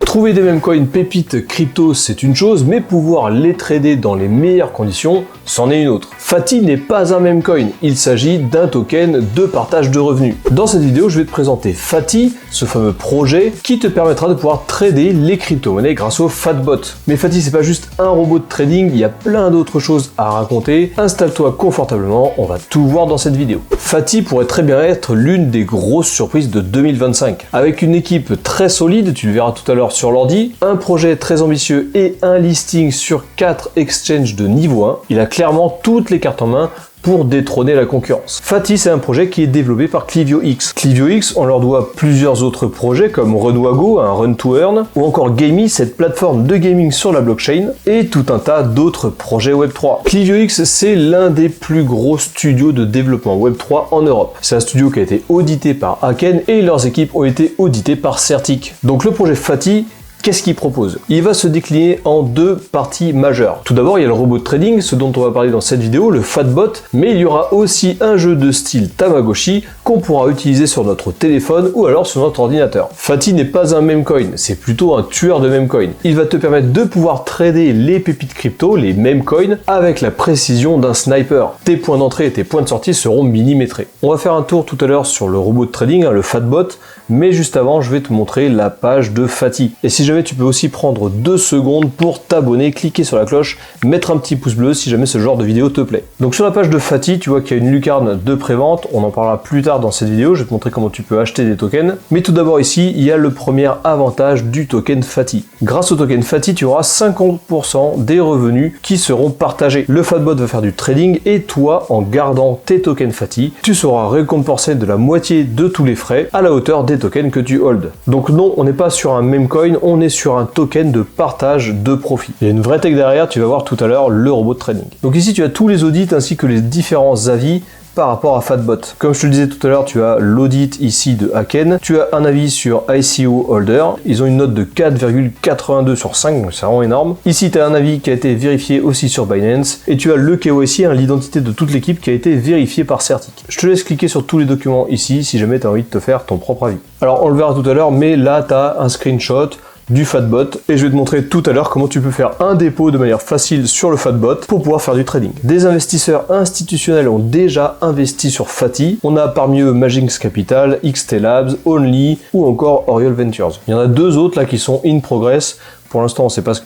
Trouver des meme coins pépites crypto, c'est une chose, mais pouvoir les trader dans les meilleures conditions, c'en est une autre. Fati n'est pas un meme coin, il s'agit d'un token de partage de revenus. Dans cette vidéo, je vais te présenter Fati, ce fameux projet qui te permettra de pouvoir trader les crypto-monnaies grâce au Fatbot. Mais Fati, c'est pas juste un robot de trading, il y a plein d'autres choses à raconter. Installe-toi confortablement, on va tout voir dans cette vidéo. Fati pourrait très bien être l'une des grosses surprises de 2025. Avec une équipe très solide, tu le verras tout à l'heure sur l'ordi, un projet très ambitieux et un listing sur 4 exchanges de niveau 1, il a clairement toutes les cartes en main pour détrôner la concurrence. Fati, c'est un projet qui est développé par ClivioX. ClivioX, on leur doit plusieurs autres projets comme Runwago, un Run to Earn, ou encore Gamey, cette plateforme de gaming sur la blockchain, et tout un tas d'autres projets Web3. ClivioX, c'est l'un des plus gros studios de développement Web3 en Europe. C'est un studio qui a été audité par Haken et leurs équipes ont été auditées par Certic. Donc le projet Fati, qu'est-ce qu'il propose? Il va se décliner en deux parties majeures. Tout d'abord, il y a le robot de trading, ce dont on va parler dans cette vidéo, le Fatbot, mais il y aura aussi un jeu de style Tamagotchi qu'on pourra utiliser sur notre téléphone ou alors sur notre ordinateur. Fati n'est pas un meme coin, c'est plutôt un tueur de meme coin. Il va te permettre de pouvoir trader les pépites crypto, les meme coins, avec la précision d'un sniper. Tes points d'entrée et tes points de sortie seront millimétrés. On va faire un tour tout à l'heure sur le robot de trading, le Fatbot, mais juste avant, je vais te montrer la page de Fati. Et si jamais tu peux aussi prendre 2 secondes pour t'abonner, cliquer sur la cloche, mettre un petit pouce bleu si jamais ce genre de vidéo te plaît. Donc sur la page de Fati, tu vois qu'il y a une lucarne de prévente, on en parlera plus tard dans cette vidéo, je vais te montrer comment tu peux acheter des tokens. Mais tout d'abord ici, il y a le premier avantage du token Fati. Grâce au token Fati, tu auras 50% des revenus qui seront partagés. Le Fatbot va faire du trading et toi, en gardant tes tokens Fati, tu seras récompensé de la moitié de tous les frais à la hauteur des tokens que tu hold. Donc non, on n'est pas sur un meme coin, on est sur un token de partage de profit. Il y a une vraie tech derrière, tu vas voir tout à l'heure le robot de trading. Donc ici tu as tous les audits ainsi que les différents avis par rapport à Fatbot. Comme je te le disais tout à l'heure, tu as l'audit ici de Haken, tu as un avis sur ICO Holder, ils ont une note de 4,82 sur 5, donc c'est vraiment énorme. Ici tu as un avis qui a été vérifié aussi sur Binance, et tu as le KYC, l'identité de toute l'équipe qui a été vérifiée par Certic. Je te laisse cliquer sur tous les documents ici si jamais tu as envie de te faire ton propre avis. Alors on le verra tout à l'heure, mais là tu as un screenshot du Fatbot et je vais te montrer tout à l'heure comment tu peux faire un dépôt de manière facile sur le Fatbot pour pouvoir faire du trading. Des investisseurs institutionnels ont déjà investi sur Fati. On a parmi eux Magix Capital, XT Labs, Only ou encore Oriole Ventures. Il y en a deux autres là qui sont in progress. Pour l'instant, on sait pas ce...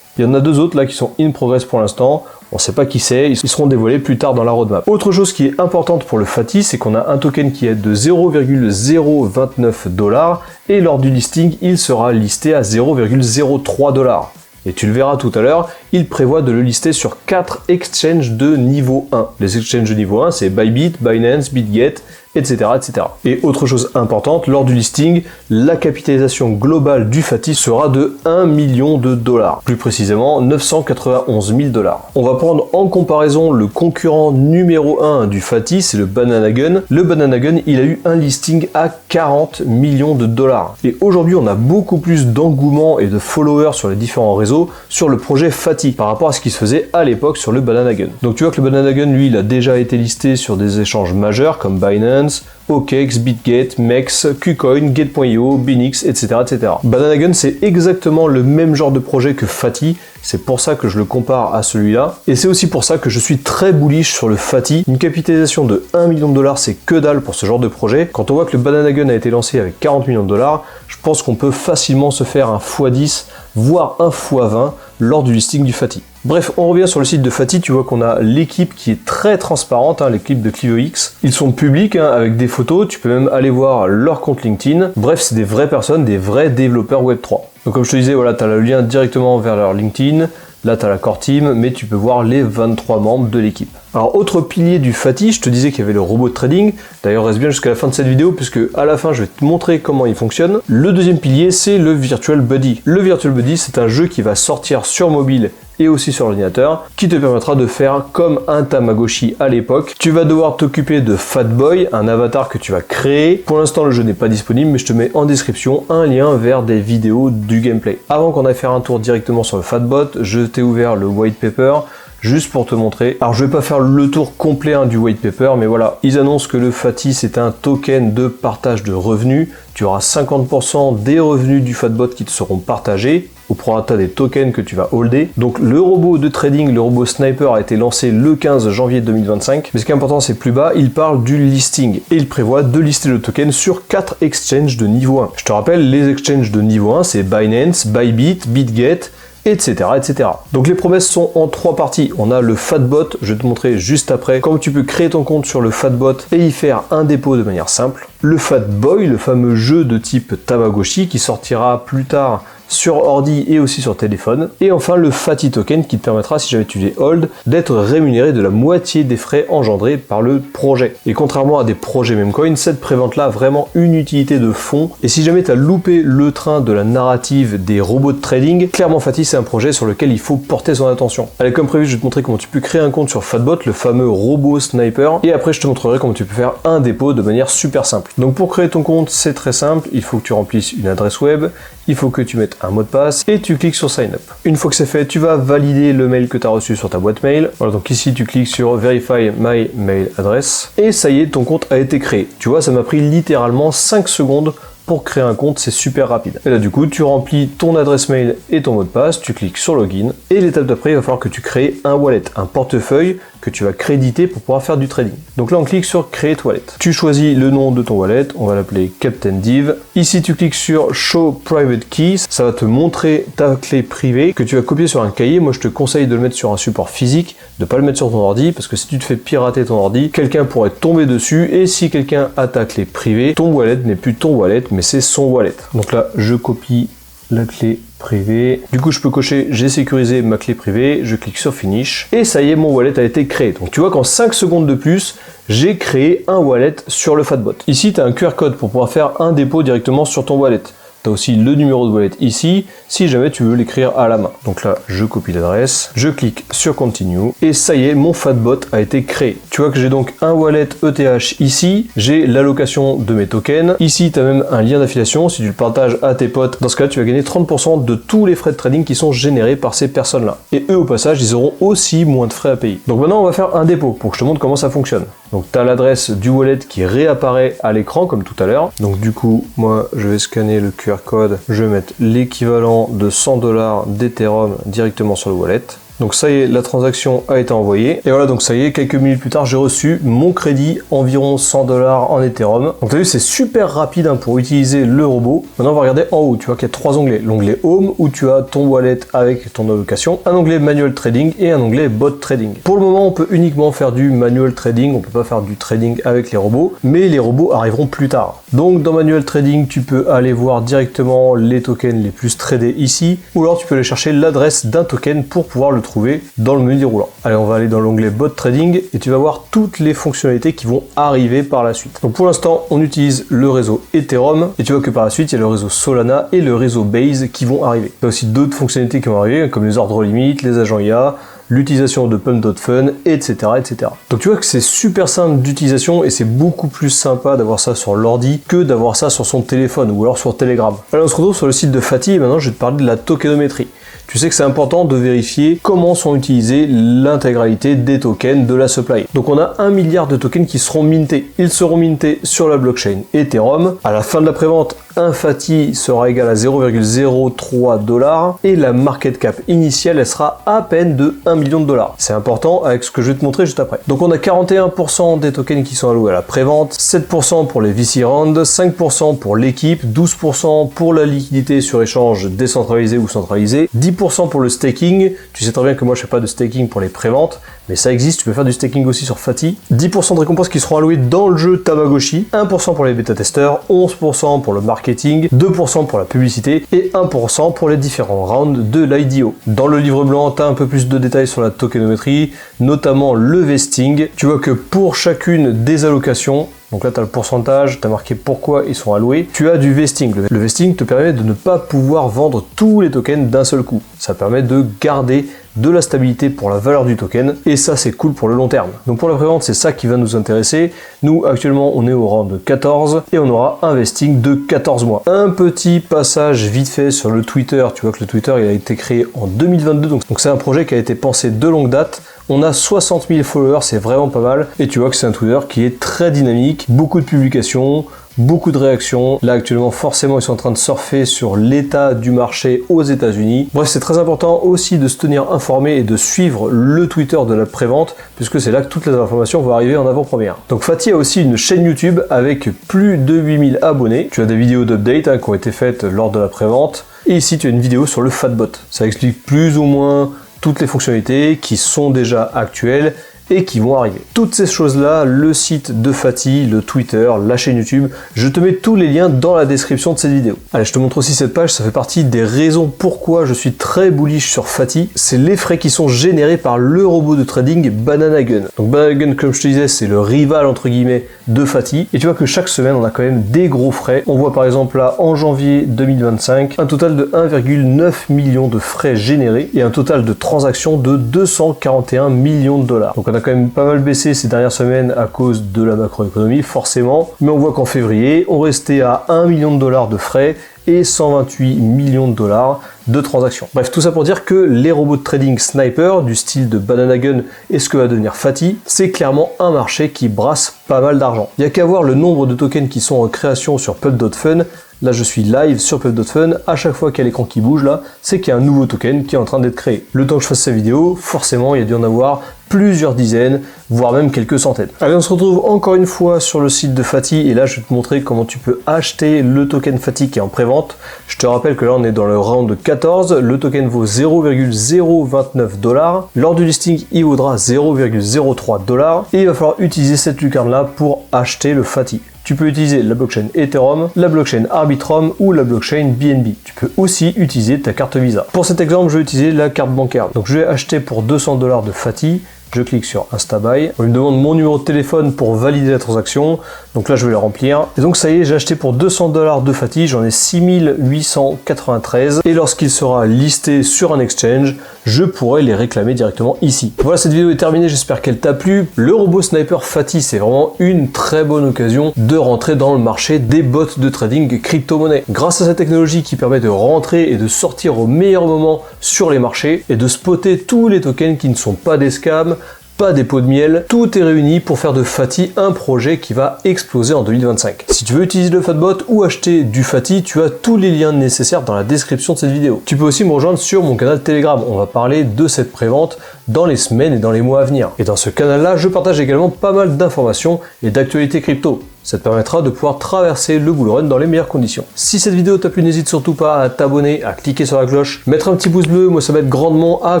Il y en a deux autres là qui sont in progress pour l'instant. On ne sait pas qui c'est, ils seront dévoilés plus tard dans la roadmap. Autre chose qui est importante pour le Fati, c'est qu'on a un token qui est de 0,029 $ et lors du listing, il sera listé à 0,03 $. Et tu le verras tout à l'heure, il prévoit de le lister sur 4 exchanges de niveau 1. Les exchanges de niveau 1, c'est Bybit, Binance, BitGet, etc., etc. Et autre chose importante, lors du listing, la capitalisation globale du Fati sera de 1 million de dollars. Plus précisément, 991 000 $. On va prendre en comparaison le concurrent numéro 1 du Fati, c'est le Banana Gun. Le Banana Gun, il a eu un listing à 40 millions de dollars. Et aujourd'hui, on a beaucoup plus d'engouement et de followers sur les différents réseaux sur le projet Fati par rapport à ce qui se faisait à l'époque sur le Banana Gun. Donc tu vois que le Banana Gun, lui, il a déjà été listé sur des échanges majeurs comme Binance, OKEx, BitGet, MEX, KuCoin, Gate.io, Binix, etc., etc. Banana Gun, c'est exactement le même genre de projet que Fati. C'est pour ça que je le compare à celui-là. Et c'est aussi pour ça que je suis très bullish sur le Fati. Une capitalisation de 1 million de dollars, c'est que dalle pour ce genre de projet. Quand on voit que le Banana Gun a été lancé avec 40 millions de dollars, je pense qu'on peut facilement se faire un x10, voire un x20 lors du listing du Fati. Bref, on revient sur le site de Fati, tu vois qu'on a l'équipe qui est très transparente, l'équipe de ClivioX. Ils sont publics avec des photos, tu peux même aller voir leur compte LinkedIn. Bref, c'est des vraies personnes, des vrais développeurs Web3. Donc comme je te disais, voilà, tu as le lien directement vers leur LinkedIn. Là, tu as la core team, mais tu peux voir les 23 membres de l'équipe. Alors, autre pilier du Fati, je te disais qu'il y avait le robot de trading. D'ailleurs, reste bien jusqu'à la fin de cette vidéo, puisque à la fin, je vais te montrer comment il fonctionne. Le deuxième pilier, c'est le Virtual Buddy. Le Virtual Buddy, c'est un jeu qui va sortir sur mobile et aussi sur l'ordinateur, qui te permettra de faire comme un Tamagotchi à l'époque. Tu vas devoir t'occuper de Fatboy, un avatar que tu vas créer. Pour l'instant, le jeu n'est pas disponible, mais je te mets en description un lien vers des vidéos du gameplay. Avant qu'on aille faire un tour directement sur le Fatbot, je t'ai ouvert le white paper. juste pour te montrer. Alors je vais pas faire le tour complet du white paper, mais voilà, ils annoncent que le FATI c'est un token de partage de revenus. Tu auras 50% des revenus du Fatbot qui te seront partagés au prorata des tokens que tu vas holder. Donc le robot de trading, le robot Sniper a été lancé le 15 janvier 2025. Mais ce qui est important, c'est plus bas, il parle du listing et il prévoit de lister le token sur 4 exchanges de niveau 1. Je te rappelle, les exchanges de niveau 1, c'est Binance, Bybit, BitGet, etc., etc. Donc les promesses sont en 3 parties. On a le Fatbot, je vais te montrer juste après comment tu peux créer ton compte sur le Fatbot et y faire un dépôt de manière simple. Le Fatboy, le fameux jeu de type Tamagotchi qui sortira plus tard sur ordi et aussi sur téléphone. Et enfin le Fati Token qui te permettra, si jamais tu les hold, d'être rémunéré de la moitié des frais engendrés par le projet. Et contrairement à des projets Memecoin, cette prévente là a vraiment une utilité de fond. Et si jamais tu as loupé le train de la narrative des robots de trading, clairement Fati c'est un projet sur lequel il faut porter son attention. Allez, comme prévu, je vais te montrer comment tu peux créer un compte sur Fatbot, le fameux robot Sniper, et après je te montrerai comment tu peux faire un dépôt de manière super simple. Donc pour créer ton compte, c'est très simple, il faut que tu remplisses une adresse web, il faut que tu mettes un mot de passe et tu cliques sur Sign Up. Une fois que c'est fait, tu vas valider le mail que tu as reçu sur ta boîte mail. Voilà, donc ici tu cliques sur Verify My Mail Address et ça y est, ton compte a été créé. Tu vois, ça m'a pris littéralement 5 secondes pour créer un compte, c'est super rapide. Et là du coup, tu remplis ton adresse mail et ton mot de passe, tu cliques sur Login et l'étape d'après, il va falloir que tu crées un wallet, un portefeuille que tu vas créditer pour pouvoir faire du trading. Donc là, on clique sur Create Wallet. Tu choisis le nom de ton wallet, on va l'appeler Captain Div. Ici, tu cliques sur Show Private Keys, ça va te montrer ta clé privée que tu vas copier sur un cahier. Moi, je te conseille de le mettre sur un support physique, de ne pas le mettre sur ton ordi, parce que si tu te fais pirater ton ordi, quelqu'un pourrait tomber dessus, et si quelqu'un a ta clé privée, ton wallet n'est plus ton wallet, mais c'est son wallet. Donc là, je copie la clé privée. Du coup, je peux cocher j'ai sécurisé ma clé privée, je clique sur Finish et ça y est, mon wallet a été créé. Donc tu vois qu'en 5 secondes de plus, j'ai créé un wallet sur le Fatbot. Ici, tu as un QR code pour pouvoir faire un dépôt directement sur ton wallet. Tu as aussi le numéro de wallet ici, si jamais tu veux l'écrire à la main. Donc là, je copie l'adresse, je clique sur Continue, et ça y est, mon Fatbot a été créé. Tu vois que j'ai donc un wallet ETH ici, j'ai l'allocation de mes tokens. Ici, tu as même un lien d'affiliation, si tu le partages à tes potes, dans ce cas-là, tu vas gagner 30% de tous les frais de trading qui sont générés par ces personnes-là. Et eux, au passage, ils auront aussi moins de frais à payer. Donc maintenant, on va faire un dépôt pour que je te montre comment ça fonctionne. Donc tu as l'adresse du wallet qui réapparaît à l'écran comme tout à l'heure. Donc du coup, moi je vais scanner le QR code, je vais mettre l'équivalent de 100$ d'Ethereum directement sur le wallet. Donc ça y est, la transaction a été envoyée. Et voilà, donc ça y est, quelques minutes plus tard, j'ai reçu mon crédit, environ 100$ en Ethereum. Donc tu as vu, c'est super rapide pour utiliser le robot. Maintenant, on va regarder en haut. Tu vois qu'il y a 3 onglets. L'onglet Home, où tu as ton wallet avec ton allocation, un onglet Manual Trading et un onglet Bot Trading. Pour le moment, on peut uniquement faire du Manual Trading. On peut pas faire du trading avec les robots, mais les robots arriveront plus tard. Donc dans Manual Trading, tu peux aller voir directement les tokens les plus tradés ici, ou alors tu peux aller chercher l'adresse d'un token pour pouvoir le trouver dans le menu déroulant. Allez, on va aller dans l'onglet Bot Trading et tu vas voir toutes les fonctionnalités qui vont arriver par la suite. Donc pour l'instant, on utilise le réseau Ethereum et tu vois que par la suite, il y a le réseau Solana et le réseau Base qui vont arriver. Il y a aussi d'autres fonctionnalités qui vont arriver, comme les ordres limites, les agents IA, l'utilisation de Pump.fun, etc., etc. Donc tu vois que c'est super simple d'utilisation et c'est beaucoup plus sympa d'avoir ça sur l'ordi que d'avoir ça sur son téléphone ou alors sur Telegram. Alors on se retrouve sur le site de Fati et maintenant je vais te parler de la tokenomimétrie. Tu sais que c'est important de vérifier comment sont utilisés l'intégralité des tokens de la supply. Donc on a 1 milliard de tokens qui seront mintés. Ils seront mintés sur la blockchain Ethereum. À la fin de la prévente, un Fati sera égal à 0,03$ et la market cap initiale, elle sera à peine de 1 million $. C'est important avec ce que je vais te montrer juste après. Donc on a 41% des tokens qui sont alloués à la prévente, 7% pour les VC rounds, 5% pour l'équipe, 12% pour la liquidité sur échange décentralisé ou centralisé, 10% pour le staking. Tu sais très bien que moi je fais pas de staking pour les préventes, mais ça existe, tu peux faire du staking aussi sur Fati. 10% de récompenses qui seront allouées dans le jeu Tamagotchi, 1% pour les bêta-testeurs, 11% pour le marketing, 2% pour la publicité et 1% pour les différents rounds de l'IDO. Dans le livre blanc, tu as un peu plus de détails sur la tokenomimétrie, notamment le vesting. Tu vois que pour chacune des allocations, donc là, tu as le pourcentage, tu as marqué pourquoi ils sont alloués. Tu as du vesting. Le vesting te permet de ne pas pouvoir vendre tous les tokens d'un seul coup. Ça permet de garder de la stabilité pour la valeur du token, et ça c'est cool pour le long terme. Donc pour la prévente, c'est ça qui va nous intéresser. Nous actuellement on est au rang de 14 et on aura un vesting de 14 mois. Un petit passage vite fait sur le Twitter, tu vois que le Twitter il a été créé en 2022, donc c'est un projet qui a été pensé de longue date. On a 60 000 followers, c'est vraiment pas mal, et tu vois que c'est un Twitter qui est très dynamique, beaucoup de publications, beaucoup de réactions. Là actuellement forcément ils sont en train de surfer sur l'état du marché aux États-Unis. Bref, c'est très important aussi de se tenir informé et de suivre le Twitter de la prévente, puisque c'est là que toutes les informations vont arriver en avant-première. Donc Fatty a aussi une chaîne YouTube avec plus de 8000 abonnés. Tu as des vidéos d'update qui ont été faites lors de la prévente, et ici tu as une vidéo sur le Fatbot. Ça explique plus ou moins toutes les fonctionnalités qui sont déjà actuelles et qui vont arriver. Toutes ces choses-là, le site de Fatty, le Twitter, la chaîne YouTube, je te mets tous les liens dans la description de cette vidéo. Allez, je te montre aussi cette page, ça fait partie des raisons pourquoi je suis très bullish sur Fatty. C'est les frais qui sont générés par le robot de trading Banana Gun. Donc Banana Gun, comme je te disais, c'est le rival entre guillemets de Fatty. Et tu vois que chaque semaine, on a quand même des gros frais. On voit par exemple là, en janvier 2025, un total de 1,9 million de frais générés et un total de transactions de 241 millions de dollars. Donc on a quand même pas mal baissé ces dernières semaines à cause de la macroéconomie, forcément. Mais on voit qu'en février, on restait à 1 million de dollars de frais et 128 millions de dollars de transactions. Bref, tout ça pour dire que les robots de trading sniper du style de Banana Gun et ce que va devenir Fatty, c'est clairement un marché qui brasse pas mal d'argent. Il n'y a qu'à voir le nombre de tokens qui sont en création sur Pub.fun. Là, je suis live sur Pub.fun. À chaque fois qu'il y a l'écran qui bouge, là, c'est qu'il y a un nouveau token qui est en train d'être créé. Le temps que je fasse cette vidéo, forcément, il y a dû en avoir plusieurs dizaines, voire même quelques centaines. Allez, on se retrouve encore une fois sur le site de Fatty, et là, je vais te montrer comment tu peux acheter le token Fatty qui est en prévente. Je te rappelle que là, on est dans le round de 14. Le token vaut 0,029 $. Lors du listing, il vaudra 0,03 $. Et il va falloir utiliser cette lucarne-là pour acheter le Fatty. Tu peux utiliser la blockchain Ethereum, la blockchain Arbitrum ou la blockchain BNB. Tu peux aussi utiliser ta carte Visa. Pour cet exemple, je vais utiliser la carte bancaire. Donc je vais acheter pour 200 $ de Fatty. Je clique sur Instabuy. On me demande mon numéro de téléphone pour valider la transaction. Donc là, je vais le remplir. Et donc ça y est, j'ai acheté pour 200 $ de Fatty. J'en ai 6893. Et lorsqu'il sera listé sur un exchange, je pourrai les réclamer directement ici. Voilà, cette vidéo est terminée. J'espère qu'elle t'a plu. Le robot sniper Fatty, c'est vraiment une très bonne occasion de rentrer dans le marché des bots de trading crypto-monnaie. Grâce à cette technologie qui permet de rentrer et de sortir au meilleur moment sur les marchés et de spotter tous les tokens qui ne sont pas des scams, pas des pots de miel, tout est réuni pour faire de Fatty un projet qui va exploser en 2025. Si tu veux utiliser le Fatbot ou acheter du Fatty, tu as tous les liens nécessaires dans la description de cette vidéo. Tu peux aussi me rejoindre sur mon canal Telegram, on va parler de cette prévente dans les semaines et dans les mois à venir. Et dans ce canal-là, je partage également pas mal d'informations et d'actualités crypto. Ça te permettra de pouvoir traverser le bull run dans les meilleures conditions. Si cette vidéo t'a plu, n'hésite surtout pas à t'abonner, à cliquer sur la cloche, mettre un petit pouce bleu, moi ça m'aide grandement à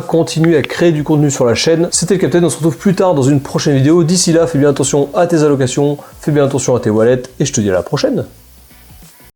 continuer à créer du contenu sur la chaîne. C'était le Captain, on se retrouve plus tard dans une prochaine vidéo. D'ici là, fais bien attention à tes allocations, fais bien attention à tes wallets et je te dis à la prochaine.